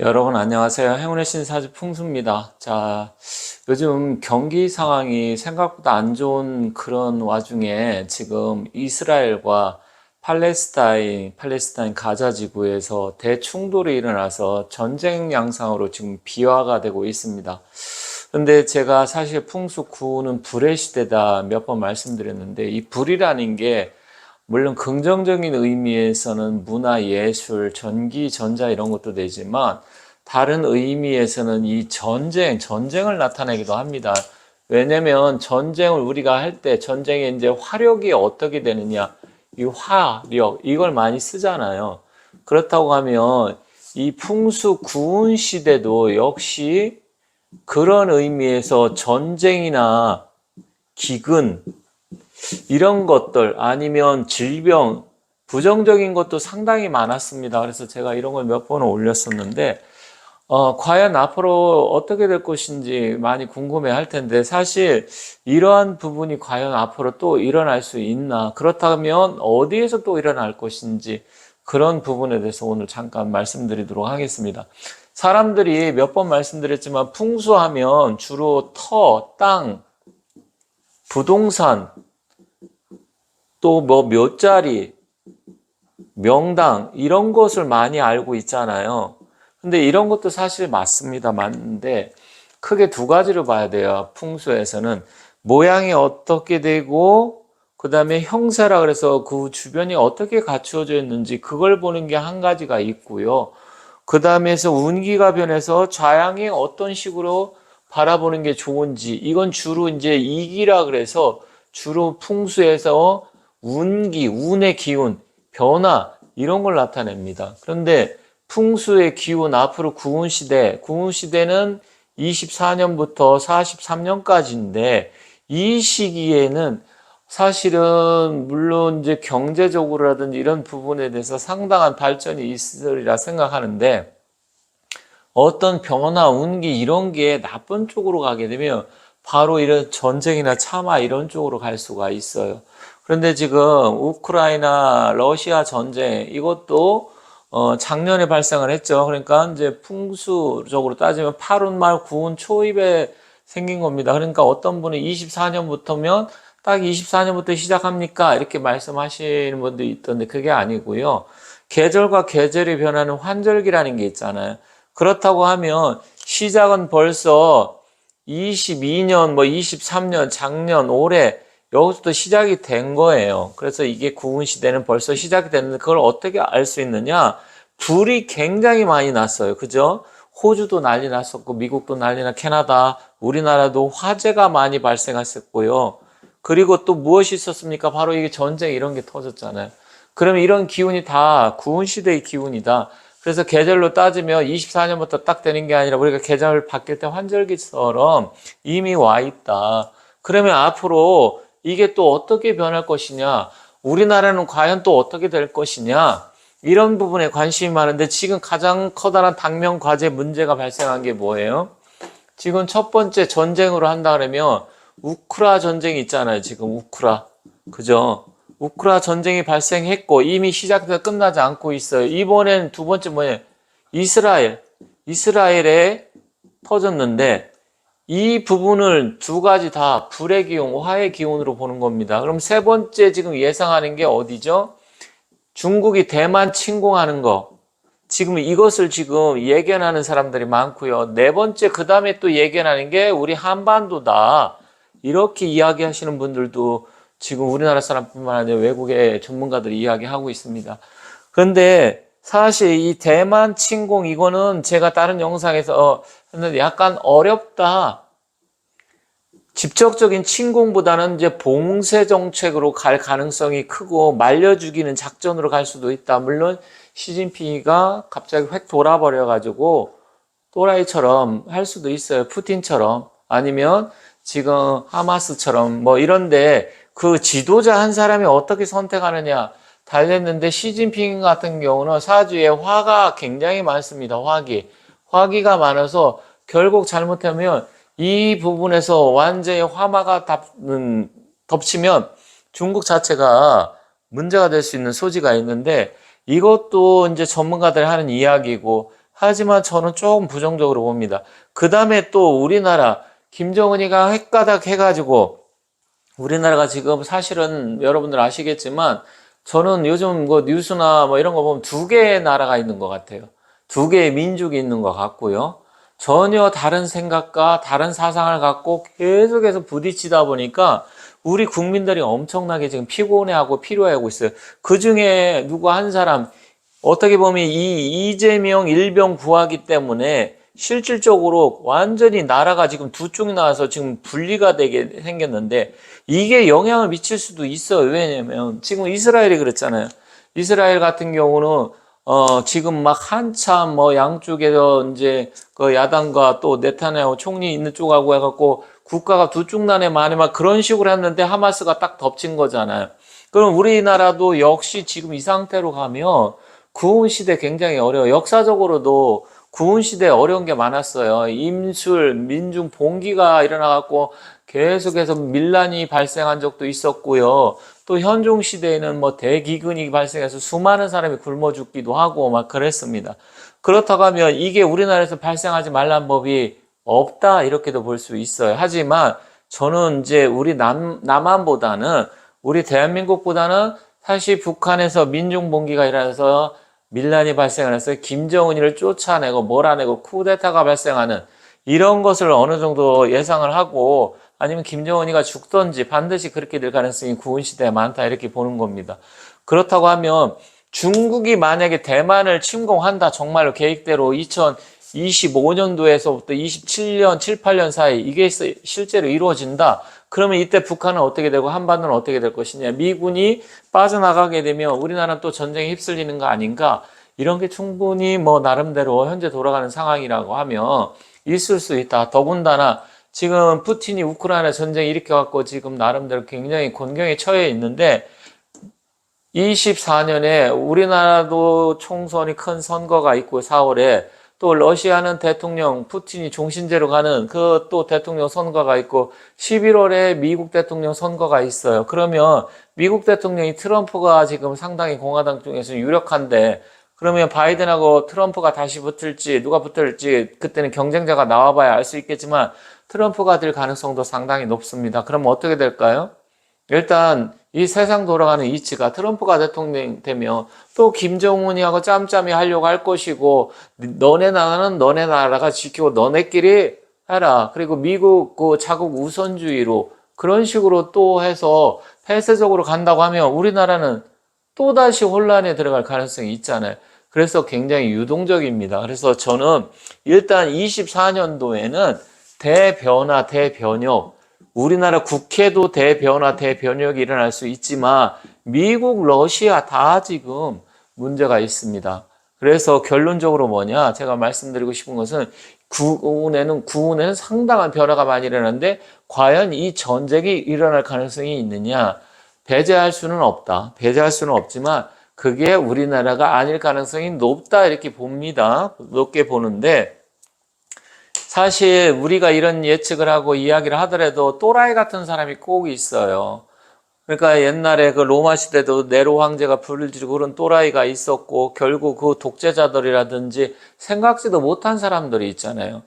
여러분 안녕하세요. 행운의 신사주 풍수입니다. 자, 요즘 경기 상황이 생각보다 안 좋은 그런 와중에 지금 이스라엘과 팔레스타인 가자 지구에서 대충돌이 일어나서 전쟁 양상으로 지금 비화가 되고 있습니다. 근데 제가 사실 풍수 구는 불의 시대다 몇 번 말씀드렸는데, 이 불이라는 게 물론 긍정적인 의미에서는 문화, 예술, 전기, 전자 이런 것도 되지만 다른 의미에서는 이 전쟁을 나타내기도 합니다. 왜냐면 전쟁을 우리가 할 때 전쟁에 이제 화력이 어떻게 되느냐, 이 화력 이걸 많이 쓰잖아요. 그렇다고 하면 이 풍수 구운 시대도 역시 그런 의미에서 전쟁이나 기근 이런 것들 아니면 질병, 부정적인 것도 상당히 많았습니다. 그래서 제가 이런 걸 몇 번을 올렸었는데 과연 앞으로 어떻게 될 것인지 많이 궁금해 할 텐데 사실 이러한 부분이 과연 앞으로 또 일어날 수 있나, 그렇다면 어디에서 또 일어날 것인지 그런 부분에 대해서 오늘 잠깐 말씀드리도록 하겠습니다. 사람들이 몇 번 말씀드렸지만 풍수하면 주로 땅, 부동산, 또 뭐 묘자리, 명당 이런 것을 많이 알고 있잖아요. 근데 이런 것도 사실 맞습니다. 맞는데 크게 두 가지로 봐야 돼요. 풍수에서는 모양이 어떻게 되고 그 다음에 형태라 그래서 그 주변이 어떻게 갖추어져 있는지 그걸 보는 게 한 가지가 있고요. 그 다음에서 운기가 변해서 좌양이 어떤 식으로 바라보는 게 좋은지, 이건 주로 이제 이기라 그래서 주로 풍수에서 운기, 운의 기운, 변화 이런 걸 나타냅니다. 그런데 풍수의 기운 앞으로 구운시대는 24년부터 43년까지인데 이 시기에는 사실은 물론 이제 경제적으로라든지 이런 부분에 대해서 상당한 발전이 있으리라 생각하는데 어떤 변화, 운기 이런 게 나쁜 쪽으로 가게 되면 바로 이런 전쟁이나 참화 이런 쪽으로 갈 수가 있어요. 그런데 지금 우크라이나 러시아 전쟁 이것도 작년에 발생을 했죠. 그러니까 이제 풍수적으로 따지면 8운 말 9운 초입에 생긴 겁니다. 그러니까 어떤 분은 24년부터면 딱 24년부터 시작합니까? 이렇게 말씀하시는 분도 있던데 그게 아니고요. 계절과 계절이 변하는 환절기라는 게 있잖아요. 그렇다고 하면 시작은 벌써 22년, 23년, 작년, 올해 여기서부터 시작이 된 거예요. 그래서 이게 구운 시대는 벌써 시작이 됐는데 그걸 어떻게 알 수 있느냐? 불이 굉장히 많이 났어요. 그죠? 호주도 난리 났었고 미국도 난리나 캐나다, 우리나라도 화재가 많이 발생했었고요. 그리고 또 무엇이 있었습니까? 바로 이게 전쟁 이런 게 터졌잖아요. 그러면 이런 기운이 다 구운 시대의 기운이다. 그래서 계절로 따지면 24년부터 딱 되는 게 아니라 우리가 계절 바뀔 때 환절기처럼 이미 와 있다. 그러면 앞으로 이게 또 어떻게 변할 것이냐? 우리나라는 과연 또 어떻게 될 것이냐? 이런 부분에 관심이 많은데 지금 가장 커다란 당면 과제 문제가 발생한 게 뭐예요? 지금 첫 번째 전쟁으로 한다 그러면 우크라 전쟁이 있잖아요. 지금 우크라. 그죠? 우크라 전쟁이 발생했고 이미 시작돼서 끝나지 않고 있어요. 이번엔 두 번째 뭐예요? 이스라엘. 이스라엘에 터졌는데 이 부분을 두 가지 다 불의 기운, 화의 기운으로 보는 겁니다. 그럼 세 번째 지금 예상하는 게 어디죠? 중국이 대만 침공하는 거. 지금 이것을 지금 예견하는 사람들이 많고요. 네 번째, 그 다음에 또 예견하는 게 우리 한반도다. 이렇게 이야기하시는 분들도 지금 우리나라 사람뿐만 아니라 외국의 전문가들이 이야기하고 있습니다. 그런데 사실 이 대만 침공 이거는 제가 다른 영상에서 했는데 약간 어렵다. 직접적인 침공보다는 이제 봉쇄 정책으로 갈 가능성이 크고 말려 죽이는 작전으로 갈 수도 있다. 물론 시진핑이가 갑자기 획 돌아버려가지고 또라이처럼 할 수도 있어요. 푸틴처럼. 아니면 지금 하마스처럼 뭐 이런데 그 지도자 한 사람이 어떻게 선택하느냐 달렸는데 시진핑 같은 경우는 사주에 화가 굉장히 많습니다. 화기가 많아서 결국 잘못하면 이 부분에서 완전히 화마가 덮치면 중국 자체가 문제가 될 수 있는 소지가 있는데 이것도 이제 전문가들이 하는 이야기고 하지만 저는 조금 부정적으로 봅니다. 그 다음에 또 우리나라 김정은이가 헷가닥 해가지고 우리나라가 지금 사실은 여러분들 아시겠지만 저는 요즘 뭐 뉴스나 뭐 이런 거 보면 두 개의 나라가 있는 것 같아요. 두 개의 민족이 있는 것 같고요. 전혀 다른 생각과 다른 사상을 갖고 계속해서 부딪히다 보니까 우리 국민들이 엄청나게 지금 피곤해하고 필요해하고 있어요. 그 중에 누구 한 사람, 어떻게 보면 이 이재명 일병 구하기 때문에 실질적으로 완전히 나라가 지금 두 쪽이 나와서 지금 분리가 되게 생겼는데 이게 영향을 미칠 수도 있어요. 왜냐면 지금 이스라엘이 그렇잖아요. 이스라엘 같은 경우는 지금 막 한참 뭐 양쪽에서 이제 그 야당과 또 네타냐후 총리 있는 쪽하고 해갖고 국가가 두 쪽 난에 많이 막 그런 식으로 했는데 하마스가 딱 덮친 거잖아요. 그럼 우리나라도 역시 지금 이 상태로 가면 구은 시대 굉장히 어려워요. 역사적으로도 구은 시대에 어려운 게 많았어요. 임술, 민중 봉기가 일어나갖고 계속해서 밀란이 발생한 적도 있었고요. 또 현종 시대에는 뭐 대기근이 발생해서 수많은 사람이 굶어 죽기도 하고 막 그랬습니다. 그렇다고 하면 이게 우리나라에서 발생하지 말란 법이 없다 이렇게도 볼 수 있어요. 하지만 저는 이제 우리 남한보다는 우리 대한민국보다는 사실 북한에서 민중봉기가 일어나서 밀란이 발생을 해서 김정은이를 쫓아내고 몰아내고 쿠데타가 발생하는 이런 것을 어느 정도 예상을 하고 아니면 김정은이가 죽던지 반드시 그렇게 될 가능성이 구은 시대에 많다 이렇게 보는 겁니다. 그렇다고 하면 중국이 만약에 대만을 침공한다 정말로 계획대로 2025년도에서부터 27년, 7, 8년 사이 이게 실제로 이루어진다. 그러면 이때 북한은 어떻게 되고 한반도는 어떻게 될 것이냐. 미군이 빠져나가게 되면 우리나라는 또 전쟁에 휩쓸리는 거 아닌가. 이런 게 충분히 뭐 나름대로 현재 돌아가는 상황이라고 하면 있을 수 있다. 더군다나 지금 푸틴이 우크라이나 전쟁 일으켜갖고 지금 나름대로 굉장히 곤경에 처해 있는데 24년에 우리나라도 총선이 큰 선거가 있고 4월에 또 러시아는 대통령 푸틴이 종신제로 가는 그 또 대통령 선거가 있고 11월에 미국 대통령 선거가 있어요. 그러면 미국 대통령이 트럼프가 지금 상당히 공화당 중에서 유력한데 그러면 바이든하고 트럼프가 다시 붙을지 누가 붙을지 그때는 경쟁자가 나와봐야 알 수 있겠지만 트럼프가 될 가능성도 상당히 높습니다. 그럼 어떻게 될까요? 일단 이 세상 돌아가는 이치가 트럼프가 대통령 되면 또 김정은이하고 짬짬이 하려고 할 것이고 너네 나라는 너네 나라가 지키고 너네끼리 해라. 그리고 미국 그 자국 우선주의로 그런 식으로 또 해서 폐쇄적으로 간다고 하면 우리나라는 또다시 혼란에 들어갈 가능성이 있잖아요. 그래서 굉장히 유동적입니다. 그래서 저는 일단 24년도에는 대변화, 대변혁 우리나라 국회도 대변화, 대변혁이 일어날 수 있지만 미국, 러시아 다 지금 문제가 있습니다. 그래서 결론적으로 뭐냐? 제가 말씀드리고 싶은 것은 구운에는 상당한 변화가 많이 일어나는데 과연 이 전쟁이 일어날 가능성이 있느냐? 배제할 수는 없다. 배제할 수는 없지만 그게 우리나라가 아닐 가능성이 높다 이렇게 봅니다. 높게 보는데 사실 우리가 이런 예측을 하고 이야기를 하더라도 또라이 같은 사람이 꼭 있어요. 그러니까 옛날에 그 로마 시대도 네로 황제가 불을 지르고 그런 또라이가 있었고 결국 그 독재자들이라든지 생각지도 못한 사람들이 있잖아요.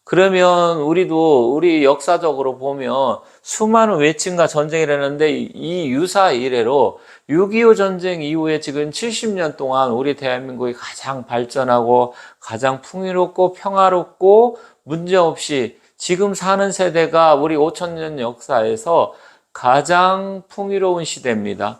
그러면 우리 역사적으로 보면 수많은 외침과 전쟁이 일어났는데 이 유사 이래로 6.25 전쟁 이후에 지금 70년 동안 우리 대한민국이 가장 발전하고 가장 풍요롭고 평화롭고 문제없이 지금 사는 세대가 우리 5천년 역사에서 가장 풍요로운 시대입니다.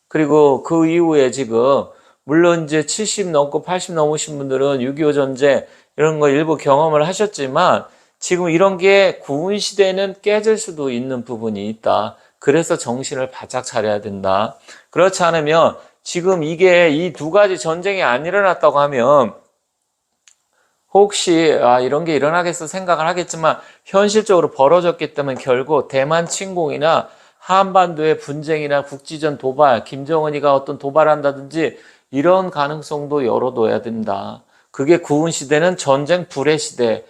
그리고 그 이후에 지금 물론 이제 70 넘고 80 넘으신 분들은 6.25 전쟁 이런 거 일부 경험을 하셨지만 지금 이런 게 구은 시대에는 깨질 수도 있는 부분이 있다. 그래서 정신을 바짝 차려야 된다. 그렇지 않으면 지금 이게 이 두 가지 전쟁이 안 일어났다고 하면 혹시 이런 게 일어나겠어 생각을 하겠지만 현실적으로 벌어졌기 때문에 결국 대만 침공이나 한반도의 분쟁이나 국지전 도발, 김정은이가 어떤 도발한다든지 이런 가능성도 열어둬야 된다. 그게 구은 시대는 전쟁 불의 시대.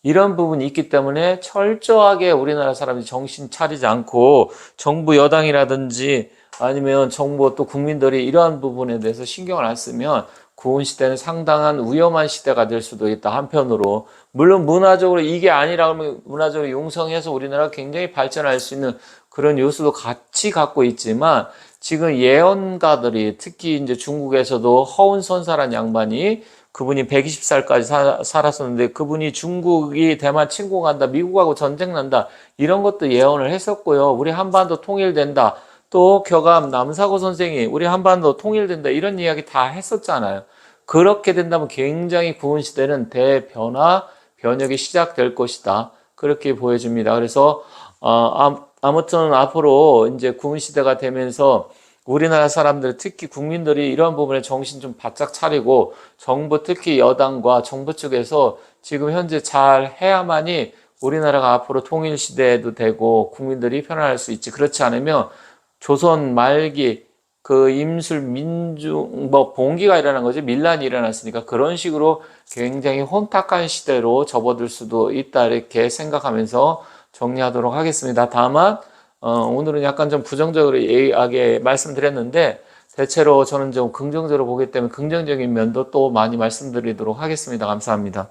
이런 부분이 있기 때문에 철저하게 우리나라 사람이 정신 차리지 않고 정부 여당이라든지 아니면 정부 또 국민들이 이러한 부분에 대해서 신경을 안 쓰면 구은 시대는 상당한 위험한 시대가 될 수도 있다. 한편으로 물론 문화적으로 이게 아니라 하면 문화적으로 융성해서 우리나라가 굉장히 발전할 수 있는 그런 요소도 같이 갖고 있지만 지금 예언가들이 특히 이제 중국에서도 허운선사란 양반이 그분이 120살까지 살았었는데 그분이 중국이 대만 침공한다, 미국하고 전쟁 난다 이런 것도 예언을 했었고요. 우리 한반도 통일된다. 또 교감 남사고 선생이 우리 한반도 통일된다 이런 이야기 다 했었잖아요. 그렇게 된다면 굉장히 구은 시대는 대변화, 변혁이 시작될 것이다. 그렇게 보여집니다. 그래서 아무튼 앞으로 이제 구은 시대가 되면서 우리나라 사람들 특히 국민들이 이런 부분에 정신 좀 바짝 차리고 정부 특히 여당과 정부 쪽에서 지금 현재 잘 해야만이 우리나라가 앞으로 통일 시대도 되고 국민들이 편안할 수 있지. 그렇지 않으면 조선 말기 그 임술 민중 뭐 봉기가 일어난 거지 밀란이 일어났으니까 그런 식으로 굉장히 혼탁한 시대로 접어들 수도 있다 이렇게 생각하면서 정리하도록 하겠습니다. 다만 오늘은 약간 좀 부정적으로 이야기하게 말씀드렸는데 대체로 저는 좀 긍정적으로 보기 때문에 긍정적인 면도 또 많이 말씀드리도록 하겠습니다. 감사합니다.